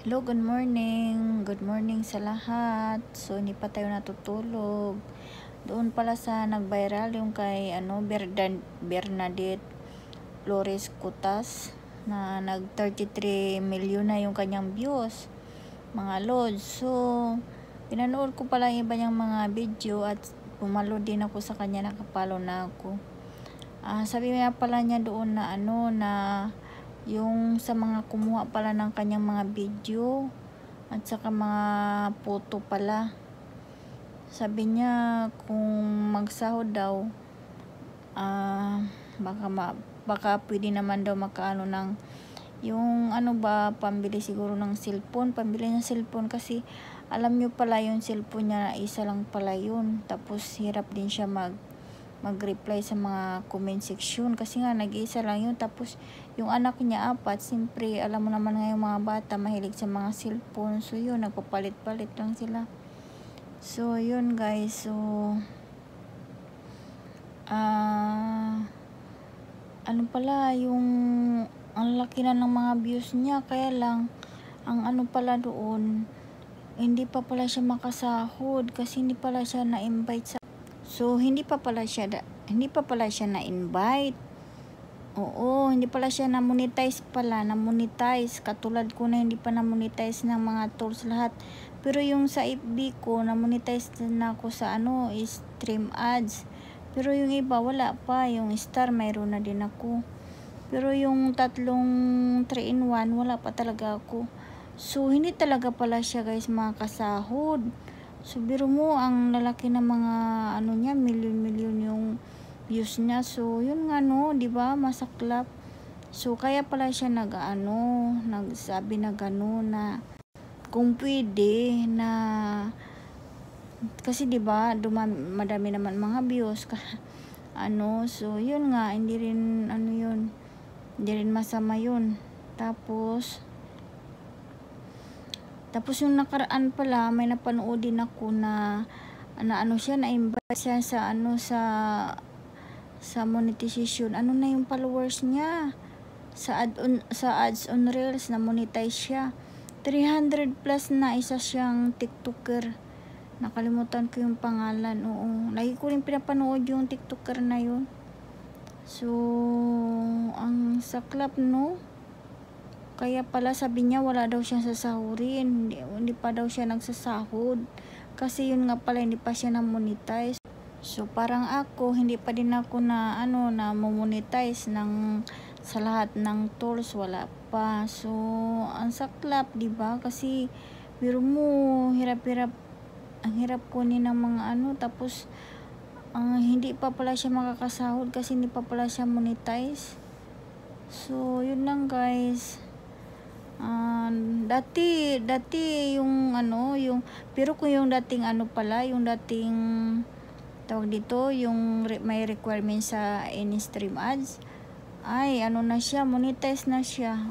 Hello, good morning. Good morning sa lahat. So, hindi pa tayo natutulog. Doon pala sa nag-viral yung kay Bernadette Flores Cutas na nag 33 million na yung kanyang views, mga lods. So, pinanood ko pala yung iba niyang mga video at pumalo din ako sa kanya, nakapalo na ako. Sabi nga pala niya doon na na yung sa mga kumuha pala ng kanyang mga video at saka mga photo pala, sabi niya kung magsahod daw baka pwede naman daw makaano ng yung pambili siguro ng cellphone, kasi alam nyo pala yung cellphone niya isa lang pala yun, tapos hirap din siya mag-reply sa mga comment section kasi nga nag-iisa lang yun, tapos yung anak niya 4. Siyempre alam mo naman nga yung mga bata mahilig sa mga cellphone, so yun, nagpapalit-palit lang sila. So yun guys, so pala yung ang laki na ng mga views niya, kaya lang ang pala doon, hindi pa pala siya makasahod kasi hindi pala siya na-invite sa hindi pa pala siya na-invite. Oo, hindi pala siya na-monetize katulad ko na hindi pa na-monetize ng mga tools lahat. Pero yung sa FB ko, na-monetize na ako sa stream ads. Pero yung iba wala pa, yung star mayroon na din ako. Pero yung tatlong 3-in-1 wala pa talaga ako. So hindi talaga pala siya guys makasahod. So biro mo, ang lalaki na mga niya, milyon-milyon yung views niya. So yun nga di ba, masaklap. So kaya pala siya nagsabi na gano'n na kung pwede na, kasi di ba madami naman mga views so yun nga, hindi rin hindi rin masama yun. Tapos yung nakaraan pala, may napanood din ako na siya, na-invite siya sa monetization. Na yung followers niya sa ads on reels, na monetize siya. 300 plus na, isa siyang TikToker. Nakalimutan ko yung pangalan. Oo, lagi ko rin pinapanood yung TikToker na yun. So ang saklap kaya pala sabi niya wala daw siyang sasahurin, hindi pa daw siya nagsasahod kasi yun nga pala, hindi pa siya na-monetize. So parang ako, hindi pa din ako na monetize sa lahat ng tools, wala pa. So ang saklap, di ba? Kasi biro mo, ang hirap kunin ng mga tapos hindi pa pala siya makakasahod kasi hindi pa pala siya monetize. So yun lang guys. Dati yung pero kung yung dating yung dating tawag dito, yung may requirement sa any stream ads, ay na siya, monetize na siya.